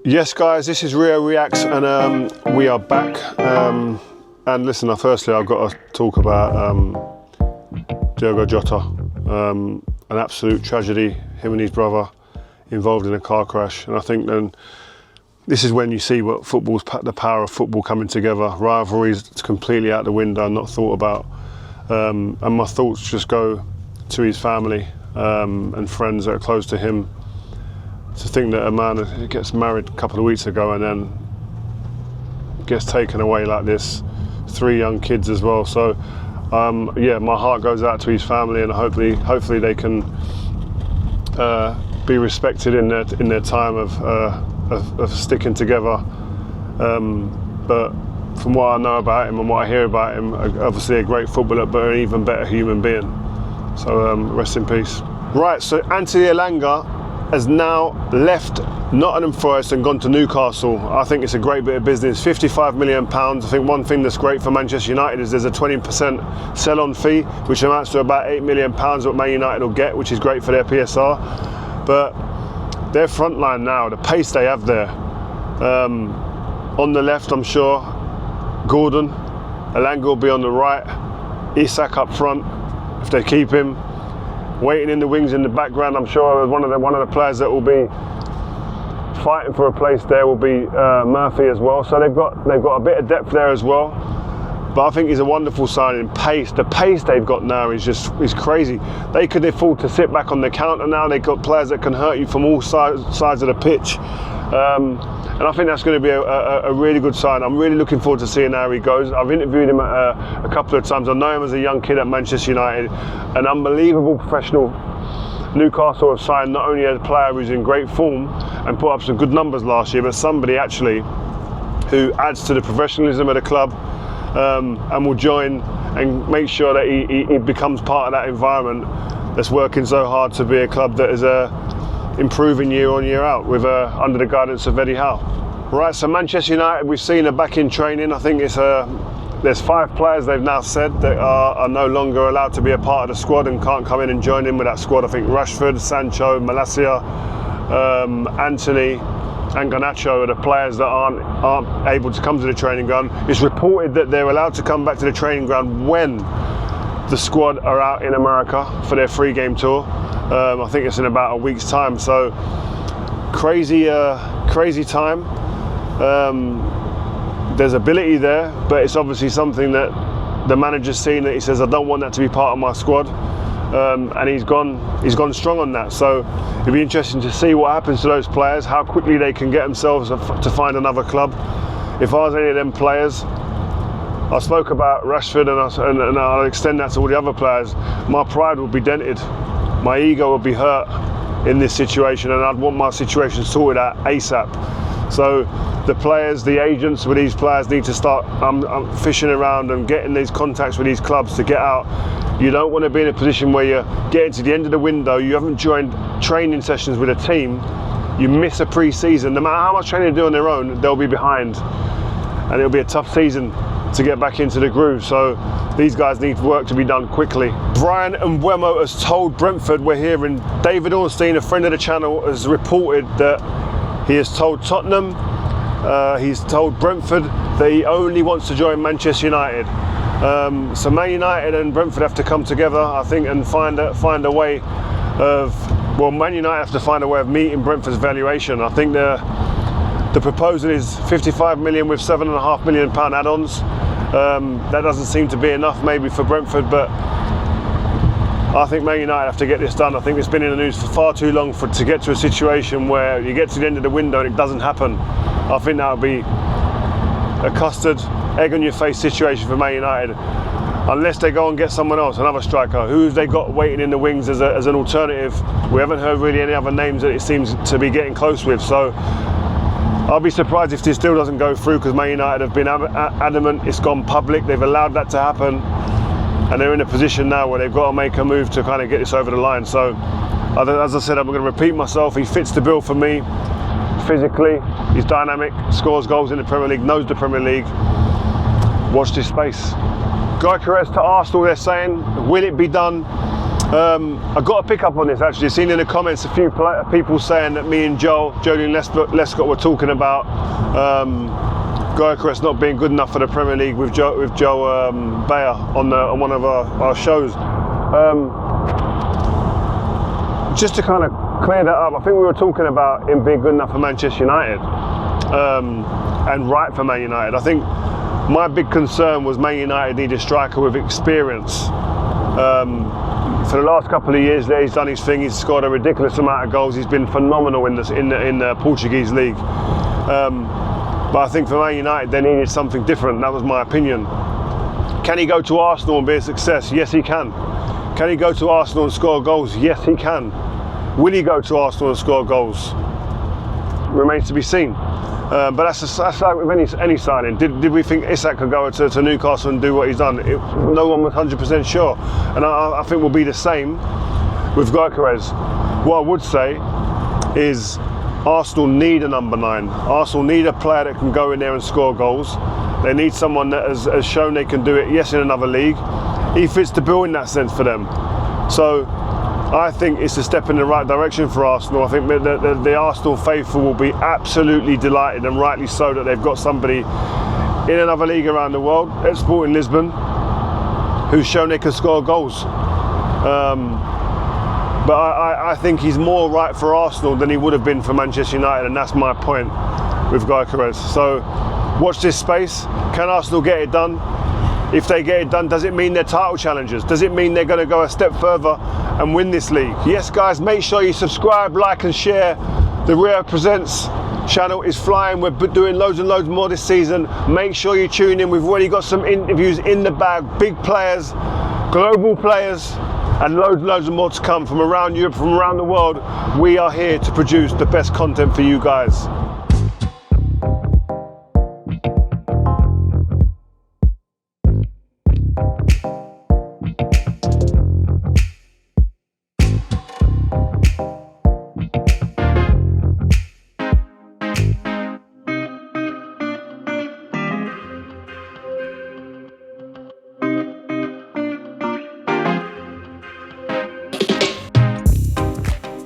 Yes, guys, this is Rio Reacts, and we are back. And listen, firstly, I've got to talk about Diogo Jota. An absolute tragedy. Him and his brother involved in a car crash, and I think then this is when you see what the power of football coming together. Rivalries completely out the window, not thought about, and my thoughts just go to his family and friends that are close to him. To think that a man gets married a couple of weeks ago and then gets taken away like this, 3 young kids as well. So yeah, my heart goes out to his family, and hopefully they can be respected in their time of sticking together. But from what I know about him and what I hear about him, obviously a great footballer, but an even better human being. So rest in peace. Right, so Antony Elanga has now left Nottingham Forest and gone to Newcastle. I think it's a great bit of business. £55 million. I think one thing that's great for Manchester United is there's a 20% sell-on fee, which amounts to about £8 million what Man United will get, which is great for their PSR. But their front line now, the pace they have there. On the left, I'm sure, Gordon. Elanga will be on the right. Isak up front, if they keep him. Waiting in the wings in the background, I'm sure one of the players that will be fighting for a place there will be Murphy as well. So they've got a bit of depth there as well. But I think he's a wonderful signing. Pace, the pace they've got now is crazy. They could afford to sit back on the counter now. They've got players that can hurt you from all sides of the pitch. And I think that's going to be a really good sign. I'm really looking forward to seeing how he goes. I've interviewed him a couple of times. I know him as a young kid at Manchester United, an unbelievable professional. Newcastle have signed not only a player who's in great form and put up some good numbers last year, but somebody actually who adds to the professionalism of the club and will join and make sure that he becomes part of that environment that's working so hard to be a club that is improving year on year out with under the guidance of Eddie Howe. Right, so Manchester United, we've seen are back in training. I think there's 5 players they've now said that are no longer allowed to be a part of the squad and can't come in and join in with that squad. I think Rashford, Sancho, Malacia, Antony and Garnacho are the players that aren't able to come to the training ground. It's reported that they're allowed to come back to the training ground when the squad are out in America for their 3-game tour. I think it's in about a week's time. So crazy time. There's ability there, but it's obviously something that the manager's seen that he says, I don't want that to be part of my squad. And he's gone strong on that. So it'll be interesting to see what happens to those players, how quickly they can get themselves to find another club. If I was any of them players, I spoke about Rashford and I'll extend that to all the other players. My pride would be dented. My ego would be hurt in this situation, and I'd want my situation sorted out ASAP. So the players, the agents with these players need to start fishing around and getting these contacts with these clubs to get out. You don't want to be in a position where you're getting to the end of the window, you haven't joined training sessions with a team, you miss a pre-season. No matter how much training they do on their own, they'll be behind. And it'll be a tough season to get back into the groove. So these guys need work to be done quickly. Bryan Mbeumo has told Brentford, we're hearing, David Ornstein, a friend of the channel, has reported that he has told Tottenham, he's told Brentford that he only wants to join Manchester United. So Man United and Brentford have to come together, I think, and find a way of, well, Man United have to find a way of meeting Brentford's valuation. I think the proposal is 55 million with £7.5 million add-ons. That doesn't seem to be enough maybe for Brentford, but I think Man United have to get this done. I think it's been in the news for far too long to get to a situation where you get to the end of the window and it doesn't happen. I think that would be a custard, egg on your face situation for Man United. Unless they go and get someone else, another striker. Who have they got waiting in the wings as an alternative? We haven't heard really any other names that it seems to be getting close with. So I'll be surprised if this deal doesn't go through, because Man United have been adamant it's gone public. They've allowed that to happen, and they're in a position now where they've got to make a move to kind of get this over the line. So as I said, I'm going to repeat myself. He fits the bill for me. Physically, he's dynamic, scores goals in the Premier League, knows the Premier League. Watch this space. Gyokeres to Arsenal, they're saying, will it be done? I got to pick up on this actually. Seen in the comments a few people saying that me and Jodin Lescott were talking about Gyokeres not being good enough for the Premier League with Joe Bayer on one of our shows. Just to kind of clear that up, I think we were talking about him being good enough for Manchester United and right for Man United. I think my big concern was Man United need a striker with experience. For the last couple of years there, he's done his thing. He's scored a ridiculous amount of goals. He's been phenomenal in the Portuguese league. But I think for Man United, they needed something different. That was my opinion. Can he go to Arsenal and be a success? Yes, he can. Can he go to Arsenal and score goals? Yes, he can. Will he go to Arsenal and score goals? Remains to be seen. But that's like with any signing. Did we think Isak could go to Newcastle and do what he's done? No one was 100% sure. And I think we'll be the same with Gyokeres. What I would say is Arsenal need a number 9. Arsenal need a player that can go in there and score goals. They need someone that has shown they can do it, yes, in another league. He fits the bill in that sense for them. So I think it's a step in the right direction for Arsenal. I think the Arsenal faithful will be absolutely delighted, and rightly so, that they've got somebody in another league around the world, at Sporting Lisbon, who's shown they can score goals. But I think he's more right for Arsenal than he would have been for Manchester United, and that's my point with Gyokeres. So watch this space. Can Arsenal get it done? If they get it done, does it mean they're title challengers? Does it mean they're going to go a step further and win this league? Yes, guys, make sure you subscribe, like and share. The Rio Presents channel is flying. We're doing loads and loads more this season. Make sure you tune in. We've already got some interviews in the bag. Big players, global players, and loads more to come from around Europe, from around the world. We are here to produce the best content for you guys.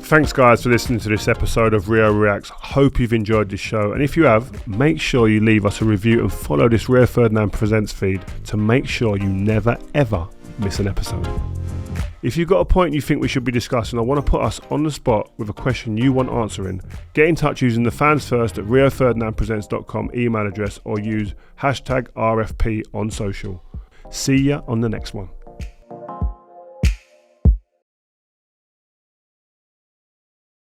Thanks guys for listening to this episode of Rio Reacts. Hope you've enjoyed this show, and if you have, make sure you leave us a review and follow this Rio Ferdinand Presents feed to make sure you never ever miss an episode. If you've got a point you think we should be discussing or want to put us on the spot with a question you want answering, get in touch using the fansfirst@rioferdinandpresents.com email address or use #RFP on social. See ya on the next one.